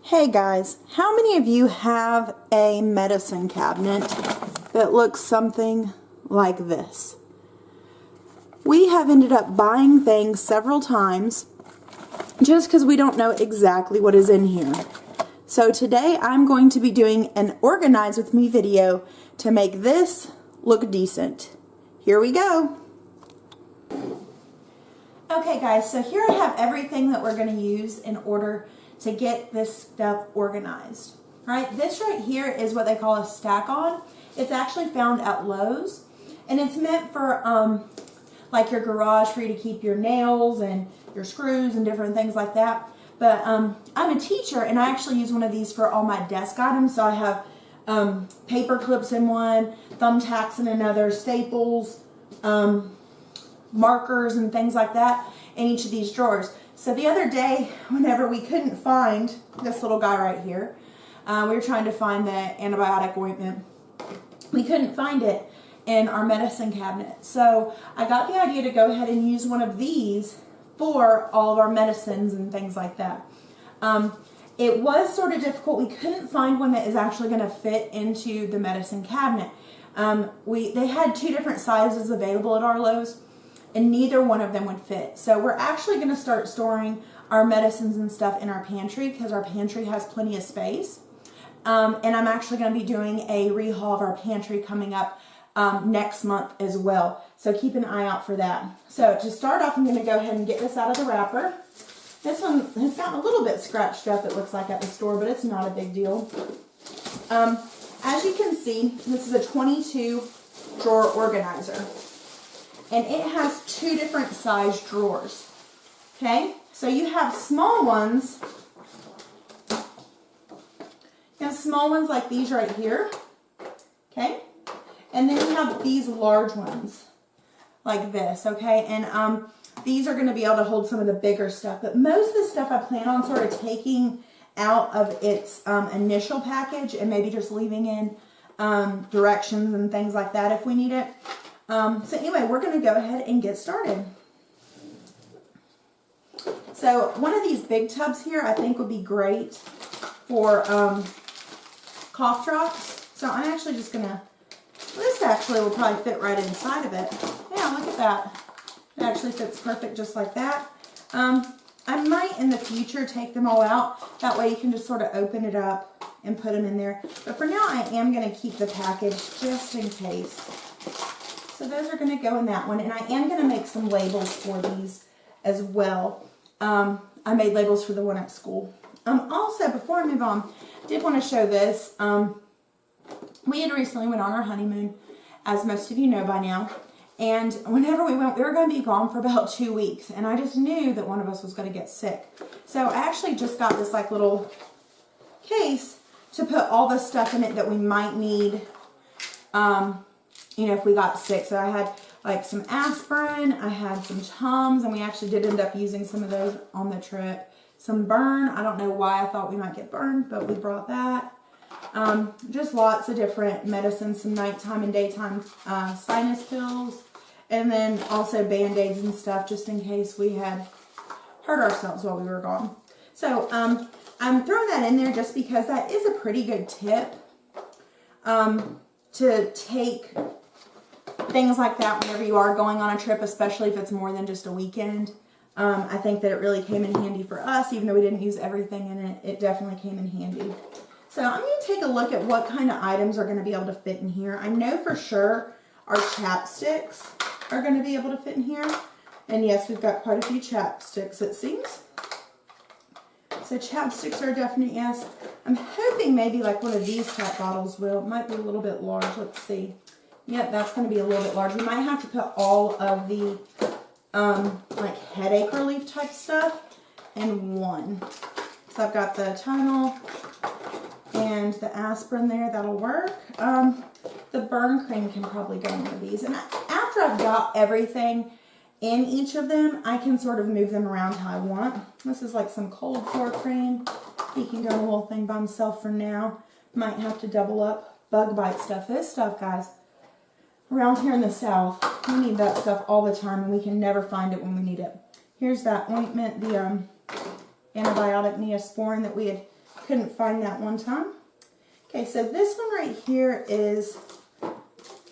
Hey guys, how many of you have a medicine cabinet that looks something like this? We have ended up buying things several times just because we don't know exactly what is in here. So today I'm going to be doing an Organize With Me video to make this look decent. Here we go. Okay guys, so here I have everything that we're going to use in order to get this stuff organized. Right? This right here is what they call a stack-on. It's actually found at Lowe's, and it's meant for like your garage, for you to keep your nails and your screws and different things like that. But I'm a teacher, and I actually use one of these for all my desk items. So I have paper clips in one, thumbtacks in another, staples, markers and things like that in each of these drawers. So the other day, whenever we couldn't find this little guy right here, we were trying to find the antibiotic ointment. We couldn't find it in our medicine cabinet. So I got the idea to go ahead and use one of these for all of our medicines and things like that. It was sort of difficult. We couldn't find one that is actually going to fit into the medicine cabinet. They had two different sizes available at our Lowe's, and neither one of them would fit. So we're actually going to start storing our medicines and stuff in our pantry because our pantry has plenty of space. And I'm actually going to be doing a rehaul of our pantry coming up next month as well. So keep an eye out for that. So to start off, I'm going to go ahead and get this out of the wrapper. This one has gotten a little bit scratched up, it looks like, at the store, but it's not a big deal. As you can see, this is a 22 drawer organizer. And it has two different size drawers. Okay, so you have small ones. You have small ones like these right here. Okay, and then you have these large ones like this. Okay, and these are going to be able to hold some of the bigger stuff. But most of the stuff I plan on sort of taking out of its initial package and maybe just leaving in directions and things like that if we need it. So anyway, we're going to go ahead and get started. So one of these big tubs here I think would be great for cough drops. So I'm actually just going to, this actually will probably fit right inside of it. Yeah, look at that. It actually fits perfect just like that. I might in the future take them all out. That way you can just sort of open it up and put them in there. But for now I am going to keep the package just in case. So those are going to go in that one, and I am going to make some labels for these as well. I made labels for the one at school. Also, before I move on, I did want to show this. We had recently went on our honeymoon, as most of you know by now, and whenever we went, we were going to be gone for about 2 weeks, and I just knew that one of us was going to get sick. So I actually just got this like little case to put all the stuff in it that we might need, you know, if we got sick. So I had like some aspirin, I had some Tums, and we actually did end up using some of those on the trip. Some Burn, I don't know why I thought we might get burned, but we brought that. Just lots of different medicines, some nighttime and daytime sinus pills, and then also Band-Aids and stuff just in case we had hurt ourselves while we were gone. So I'm throwing that in there just because that is a pretty good tip to take things like that whenever you are going on a trip, especially if it's more than just a weekend. I think that it really came in handy for us, even though we didn't use everything in it. It definitely came in handy. So I'm going to take a look at what kind of items are going to be able to fit in here. I know for sure our chapsticks are going to be able to fit in here. And yes, we've got quite a few chapsticks, it seems. So chapsticks are a definite yes. I'm hoping maybe like one of these type bottles will. It might be a little bit large. Let's see. Yep, that's going to be a little bit large. We might have to put all of the like headache relief type stuff in one. So I've got the Tylenol and the aspirin there. That'll work. The burn cream can probably go in one of these. And after I've got everything in each of them, I can sort of move them around how I want. This is like some cold sore cream. He can go the whole thing by himself for now. Might have to double up bug bite stuff. This stuff, guys, around here in the South, we need that stuff all the time, and we can never find it when we need it. Here's that ointment, the antibiotic Neosporin that we had couldn't find that one time. Okay, so this one right here is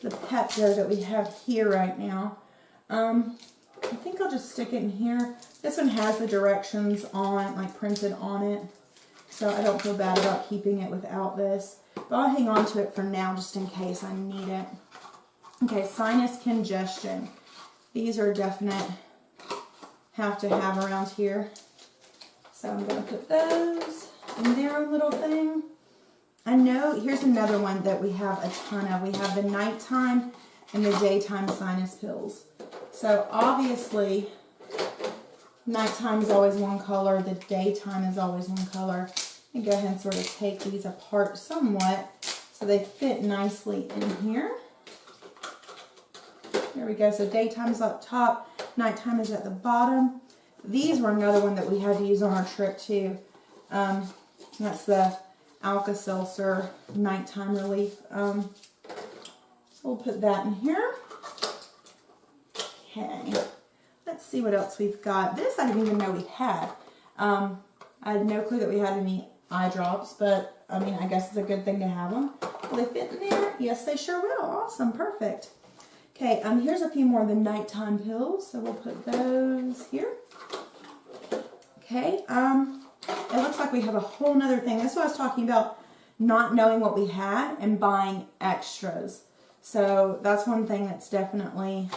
the Pepto that we have here right now. I think I'll just stick it in here. This one has the directions on, like printed on it. So I don't feel bad about keeping it without this. But I'll hang on to it for now just in case I need it. Okay, sinus congestion. These are definite have to have around here. So I'm going to put those in their own little thing. I know, here's another one that we have a ton of. We have the nighttime and the daytime sinus pills. So obviously, nighttime is always one color, the daytime is always one color. And go ahead and sort of take these apart somewhat so they fit nicely in here. There we go. So daytime is up top, nighttime is at the bottom. These were another one that we had to use on our trip too. That's the Alka-Seltzer nighttime relief. So we'll put that in here. Okay. Let's see what else we've got. This I didn't even know we had. I had no clue that we had any eye drops, but I mean, I guess it's a good thing to have them. Will they fit in there? Yes, they sure will. Awesome. Perfect. Okay, here's a few more of the nighttime pills. So we'll put those here. Okay, it looks like we have a whole nother thing. That's what I was talking about, not knowing what we had and buying extras. So that's one thing that's definitely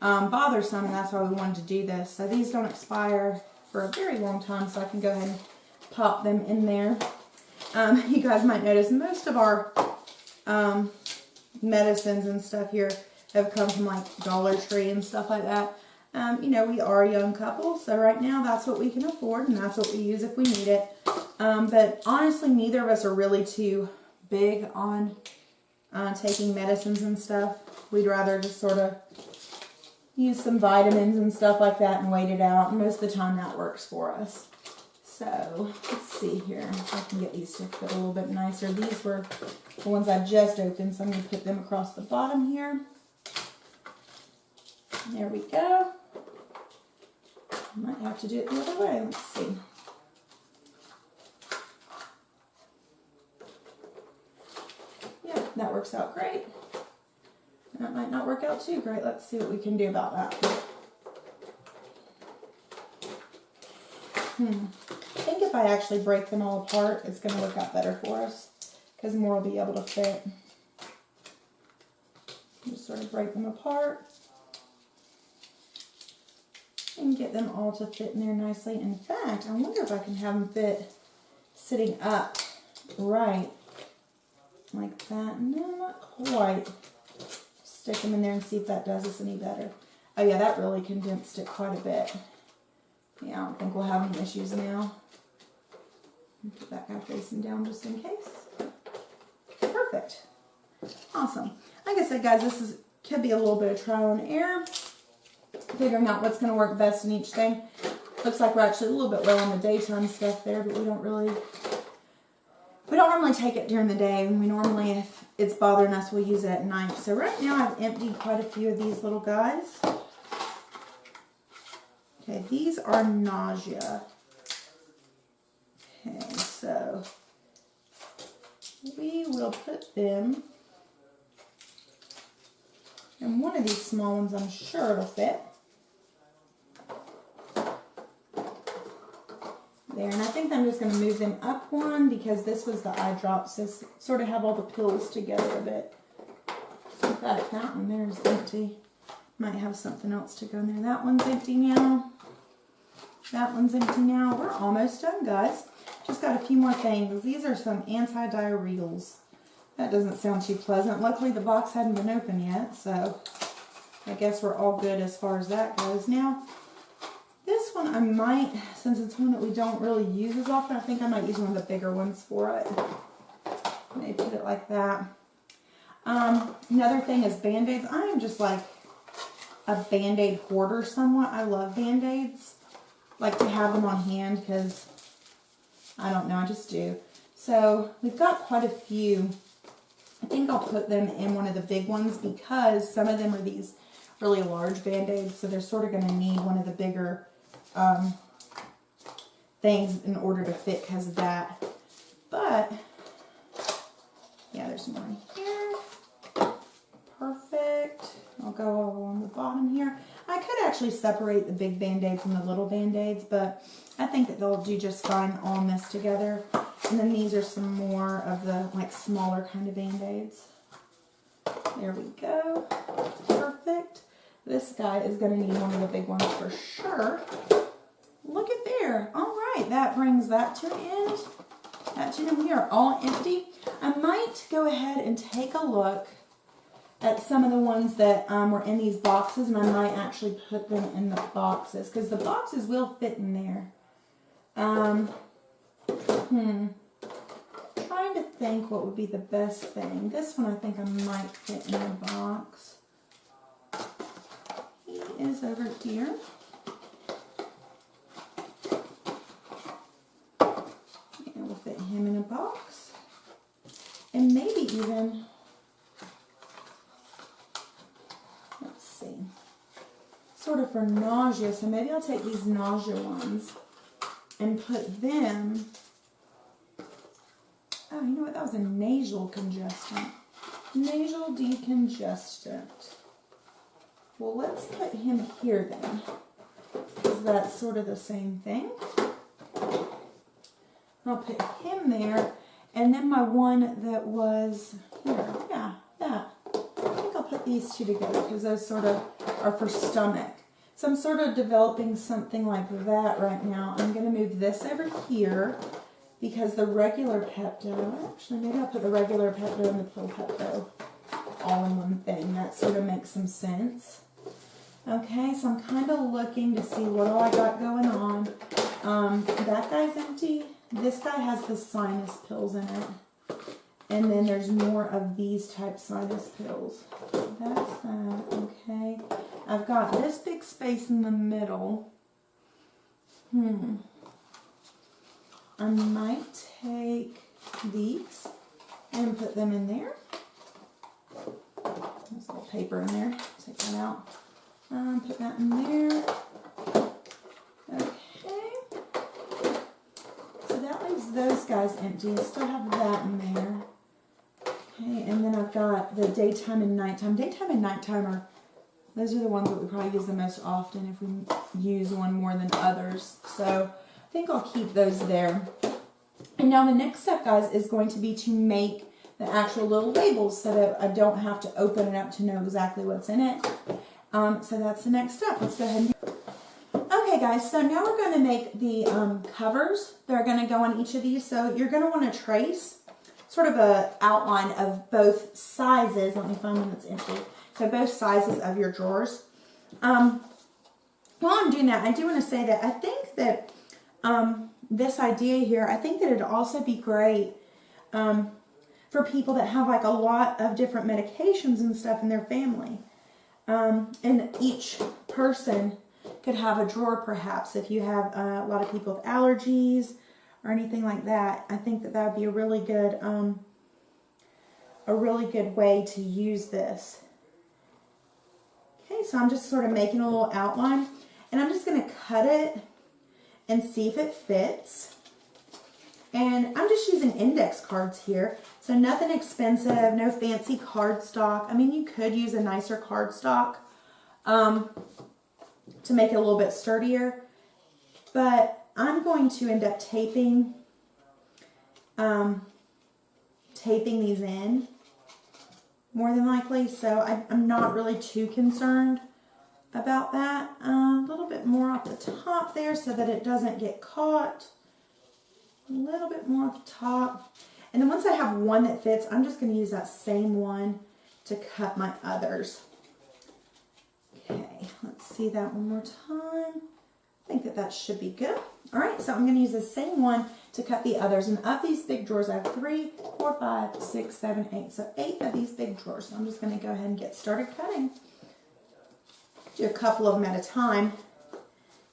bothersome, and that's why we wanted to do this. So these don't expire for a very long time, so I can go ahead and pop them in there. You guys might notice most of our medicines and stuff here have come from like Dollar Tree and stuff like that. You know, we are a young couple, so right now that's what we can afford, and that's what we use if we need it. But honestly, neither of us are really too big on taking medicines and stuff. We'd rather just sort of use some vitamins and stuff like that and wait it out. And most of the time that works for us. So let's see here if I can get these to fit a little bit nicer. These were the ones I just opened, so I'm going to put them across the bottom here. There we go. Might have to do it the other way. Let's see. Yeah, that works out great. That might not work out too great. Let's see what we can do about that. I think if I actually break them all apart, it's going to work out better for us because more will be able to fit. Just sort of break them apart and get them all to fit in there nicely. In fact, I wonder if I can have them fit sitting up right like that. No, not quite. Stick them in there and see if that does us any better. Oh yeah, that really condensed it quite a bit. Yeah, I don't think we'll have any issues now. Put that guy facing down just in case. Perfect. Awesome. Like I said, guys, this could be a little bit of trial and error, figuring out what's going to work best in each thing. Looks like we're actually a little bit low on the daytime stuff there, but we don't normally take it during the day. And we normally, if it's bothering us, we'll use it at night. So right now I've emptied quite a few of these little guys. Okay, these are nausea. Okay, so we will put them in one of these small ones. I'm sure it'll fit. There, and I think I'm just going to move them up one because this was the eye drops. So sort of have all the pills together a bit. In fact, that one there is empty. Might have something else to go in there. That one's empty now. That one's empty now. We're almost done, guys. Just got a few more things. These are some anti-diarrheals. That doesn't sound too pleasant. Luckily, the box hadn't been open yet, so I guess we're all good as far as that goes. Now, this one I might, since it's one that we don't really use as often, I think I might use one of the bigger ones for it. Maybe put it like that. Another thing is Band-Aids. I am just like a Band-Aid hoarder somewhat. I love Band-Aids. Like to have them on hand because, I don't know, I just do. So we've got quite a few. I think I'll put them in one of the big ones because some of them are these really large Band-Aids, so they're sort of going to need one of the bigger things in order to fit because of that. but yeah, there's more in here. Perfect. I'll go along the bottom here. I could actually separate the big Band-Aids and the little Band-Aids, but I think that they'll do just fine all mixed together. And then these are some more of the like smaller kind of Band-Aids. There we go. Perfect. This guy is going to need one of the big ones for sure. Look at there. All right, that brings that to an end. That to them. We are all empty. I might go ahead and take a look at some of the ones that were in these boxes, and I might actually put them in the boxes because the boxes will fit in there. Trying to think what would be the best thing. This one I think I might fit in the box. He is over here. And we'll fit him in a box. And maybe even, let's see, sort of for nausea. So maybe I'll take these nausea ones and put them, oh, you know what, that was a nasal congestant. Nasal decongestant. Well, let's put him here then, because that's sort of the same thing. I'll put him there, and then my one that was here, yeah, that. I think I'll put these two together because those sort of are for stomach. So I'm sort of developing something like that right now. I'm going to move this over here because the regular Pepto, actually maybe I'll put the regular Pepto and the pill Pepto all in one thing. That sort of makes some sense. Okay, so I'm kind of looking to see what all I got going on. That guy's empty. This guy has the sinus pills in it. And then there's more of these type sinus pills. That's that, okay. I've got this big space in the middle. I might take these and put them in there. There's a little paper in there. Take that out. Put that in there. Okay. So that leaves those guys empty. I still have that in there. Okay, and then I've got the daytime and nighttime. Daytime and nighttime are, those are the ones that we probably use the most often if we use one more than others. So I think I'll keep those there. And now the next step, guys, is going to be to make the actual little labels so that I don't have to open it up to know exactly what's in it. So that's the next step. Let's go ahead and do it. Okay, guys, so now we're going to make the covers that are going to go on each of these. So you're going to want to trace sort of an outline of both sizes. Let me find one that's empty. So both sizes of your drawers. While I'm doing that, I do want to say that I think that this idea here, I think that it'd also be great for people that have like a lot of different medications and stuff in their family. And each person could have a drawer perhaps if you have a lot of people with allergies or anything like that. I think that that would be a really good way to use this. Okay, so I'm just sort of making a little outline, and I'm just going to cut it and see if it fits. And I'm just using index cards here, so nothing expensive, no fancy cardstock. I mean, you could use a nicer cardstock to make it a little bit sturdier, but I'm going to end up taping these in more than likely, so I'm not really too concerned about that. A little bit more off the top there so that it doesn't get caught. A little bit more off the top. And then once I have one that fits, I'm just going to use that same one to cut my others. Okay, let's see that one more time. I think that that should be good. All right, so I'm going to use the same one to cut the others. And of these big drawers, I have 3, 4, 5, 6, 7, 8. So 8 of these big drawers. So I'm just going to go ahead and get started cutting. Do a couple of them at a time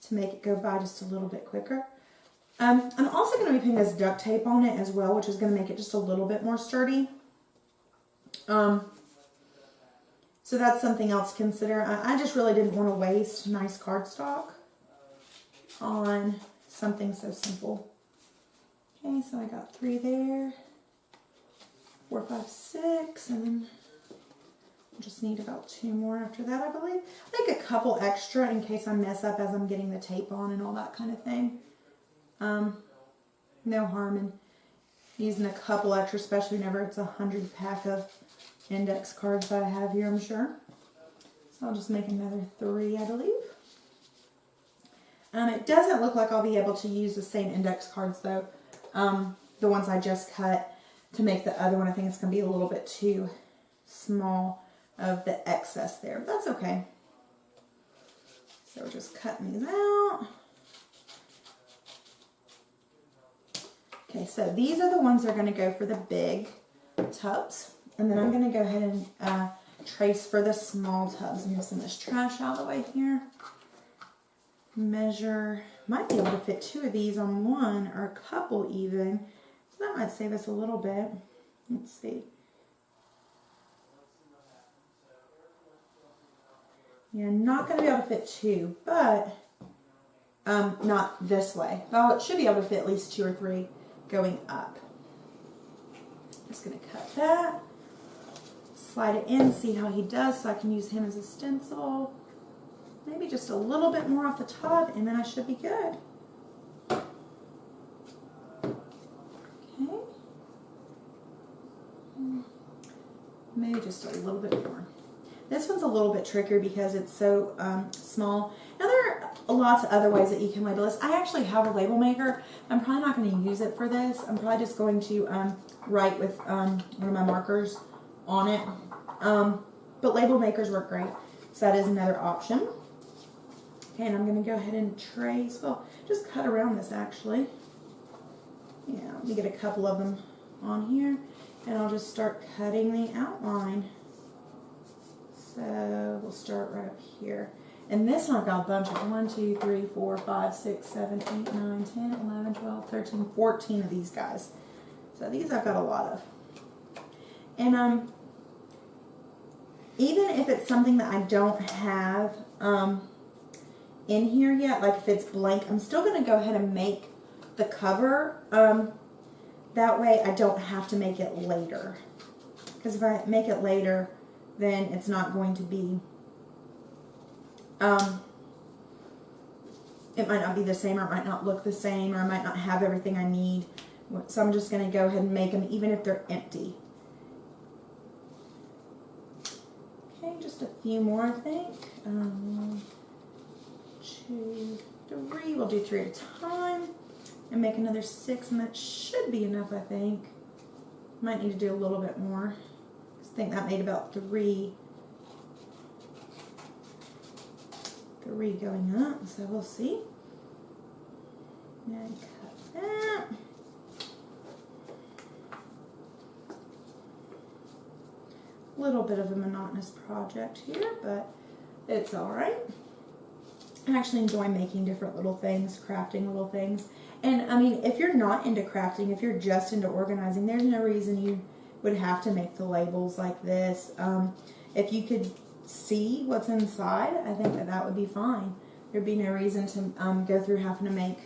to make it go by just a little bit quicker. I'm also going to be putting this duct tape on it as well, which is going to make it just a little bit more sturdy. So that's something else to consider. I just really didn't want to waste nice cardstock on something so simple. Okay, so I got 3 there. 4, 5, 6, and then I just need about 2 more after that, I believe. I think a couple extra in case I mess up as I'm getting the tape on and all that kind of thing. No harm in using a couple extra, especially whenever it's 100 pack of index cards that I have here, I'm sure. So I'll just make another 3, I believe. It doesn't look like I'll be able to use the same index cards though. The ones I just cut to make the other one. I think it's going to be a little bit too small of the excess there, but that's okay. So we're just cutting these out. Okay, so these are the ones that are going to go for the big tubs. And then I'm going to go ahead and trace for the small tubs. I'm going to send this trash out of the way here. Measure, might be able to fit 2 of these on one, or a couple even. So that might save us a little bit. Let's see. Yeah, not going to be able to fit 2, but not this way. Well, it should be able to fit at least 2 or 3 going up. Just going to cut that. Slide it in, see how he does, so I can use him as a stencil. Maybe just a little bit more off the top, and then I should be good. Okay. Maybe just a little bit more. This one's a little bit trickier because it's so small. Now there are lots of other ways that you can label this. I actually have a label maker. I'm probably not going to use it for this. I'm probably just going to write with one of my markers on it. But label makers work great. So that is another option. Okay, and I'm going to go ahead and trace, well, just cut around this actually. Yeah, let me get a couple of them on here, and I'll just start cutting the outline. So we'll start right up here. And this one I've got a bunch of 1, 2, 3, 4, 5, 6, 7, 8, 9, 10, 11, 12, 13, 14 of these guys. So these I've got a lot of. And even if it's something that I don't have in here yet, like if it's blank, I'm still going to go ahead and make the cover. That way I don't have to make it later. Because if I make it later, then it's not going to be, it might not be the same, or it might not look the same, or I might not have everything I need. So I'm just going to go ahead and make them even if they're empty. Okay, just a few more, I think. 1, 2, 3. We'll do 3 at a time. And make another 6, and that should be enough, I think. Might need to do a little bit more. I think that made about 3 going up, so we'll see. And cut that. A little bit of a monotonous project here, but it's alright. I actually enjoy making different little things, crafting little things. And I mean, if you're not into crafting, if you're just into organizing, there's no reason you would have to make the labels like this. If you could see what's inside, I think that that would be fine. There'd be no reason to go through having to make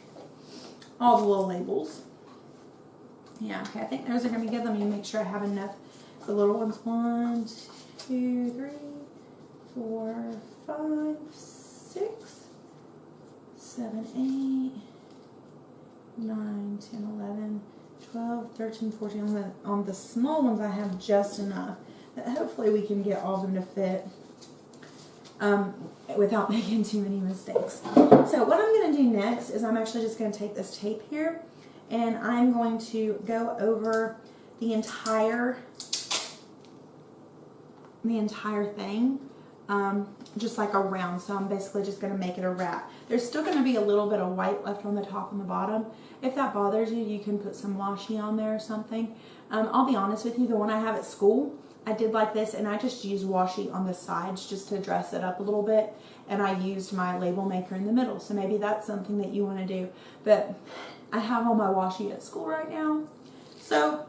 all the little labels. Yeah, okay, I think those are going to be good. Let me make sure I have enough. The little ones, 1, 2, 3, 4, 5, 6, 7, 8, 9, 10, 11, 12, 13, 14. On the small ones, I have just enough that hopefully we can get all of them to fit without making too many mistakes. So what I'm going to do next is I'm actually just going to take this tape here, and I'm going to go over the entire thing, just like a round. So I'm basically just going to make it a wrap. There's still going to be a little bit of white left on the top and the bottom. If that bothers you, you can put some washi on there or something. I'll be honest with you, the one I have at school, I did like this, and I just used washi on the sides just to dress it up a little bit, and I used my label maker in the middle. So maybe that's something that you want to do. But I have all my washi at school right now, so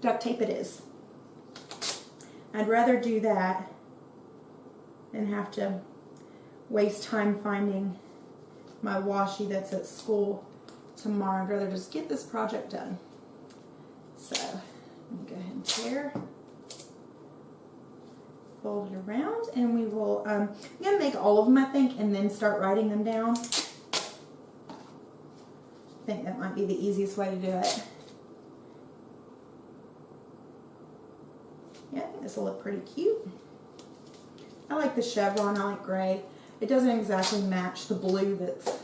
duct tape it is. I'd rather do that than have to waste time finding my washi that's at school tomorrow. I'd rather just get this project done. So let me go ahead and tear, fold it around, and we will, I'm going to make all of them, I think, and then start writing them down. I think that might be the easiest way to do it. Yeah, I think this will look pretty cute. I like the chevron, I like gray. It doesn't exactly match the blue that's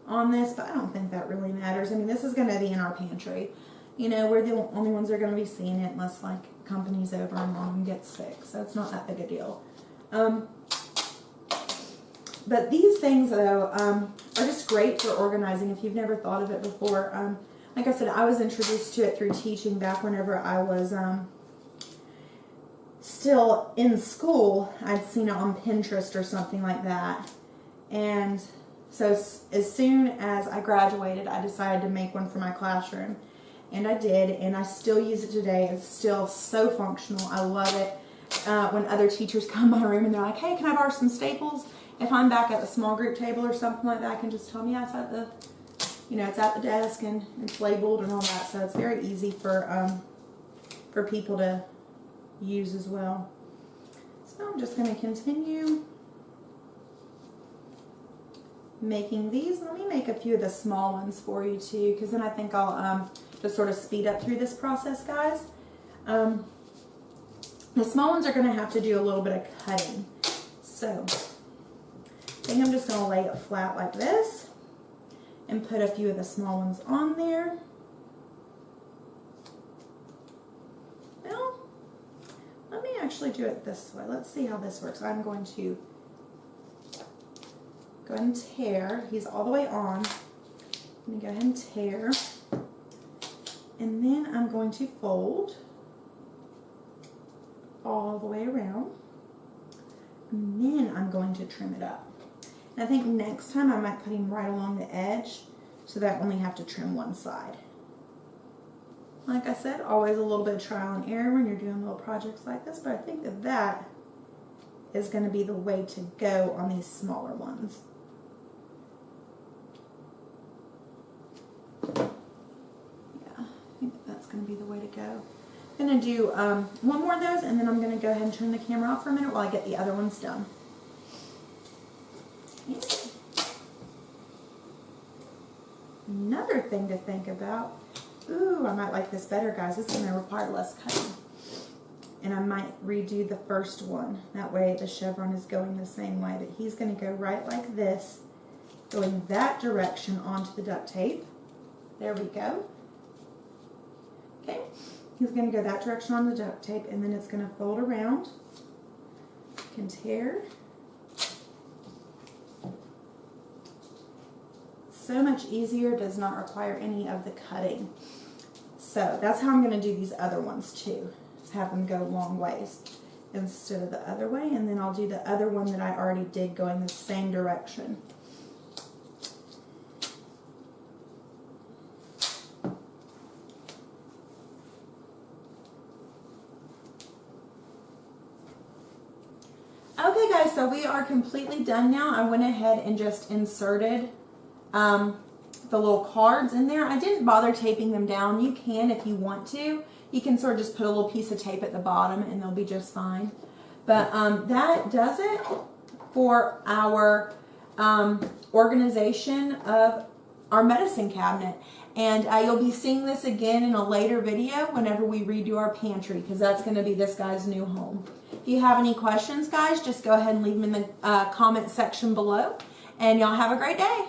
on this, but I don't think that really matters. I mean, this is going to be in our pantry. You know, we're the only ones that are going to be seeing it unless, like, company's over and mom gets sick. So it's not that big a deal. But these things, though, are just great for organizing if you've never thought of it before. Like I said, I was introduced to it through teaching back whenever I was still in school. I'd seen it on Pinterest or something like that. And so as soon as I graduated, I decided to make one for my classroom. And I did, and I still use it today. It's still so functional. I love it. When other teachers come in my room and they're like, hey, can I borrow some staples? If I'm back at the small group table or something like that, I can just tell them, yeah, it's at the, you know, it's at the desk and it's labeled and all that. So it's very easy for people to use as well. So I'm just going to continue making these. Let me make a few of the small ones for you too, because then I think I'll just sort of speed up through this process, guys. The small ones are going to have to do a little bit of cutting. So I think I'm just going to lay it flat like this and put a few of the small ones on there. Well, let me actually do it this way. Let's see how this works. I'm going to go ahead and tear. He's all the way on. Let me go ahead and tear. And then I'm going to fold all the way around. And then I'm going to trim it up. And I think next time I might put him right along the edge so that I only have to trim one side. Like I said, always a little bit of trial and error when you're doing little projects like this, but I think that that is going to be the way to go on these smaller ones. Yeah, I think that's going to be the way to go. I'm going to do one more of those, and then I'm going to go ahead and turn the camera off for a minute while I get the other ones done. Yeah. Another thing to think about. Ooh, I might like this better, guys. This is going to require less cutting. And I might redo the first one. That way the chevron is going the same way. But he's going to go right like this, going that direction onto the duct tape. There we go. Okay. He's going to go that direction on the duct tape, and then it's going to fold around. You can tear. So much easier, does not require any of the cutting. So that's how I'm going to do these other ones too. Just have them go long ways instead of the other way, and then I'll do the other one that I already did going the same direction. Okay guys, so we are completely done now. I went ahead and just inserted the little cards in there. I didn't bother taping them down. You can if you want to. You can sort of just put a little piece of tape at the bottom and they'll be just fine. But that does it for our organization of our medicine cabinet. And you'll be seeing this again in a later video whenever we redo our pantry, because that's going to be this guy's new home. If you have any questions, guys, just go ahead and leave them in the comment section below. And y'all have a great day.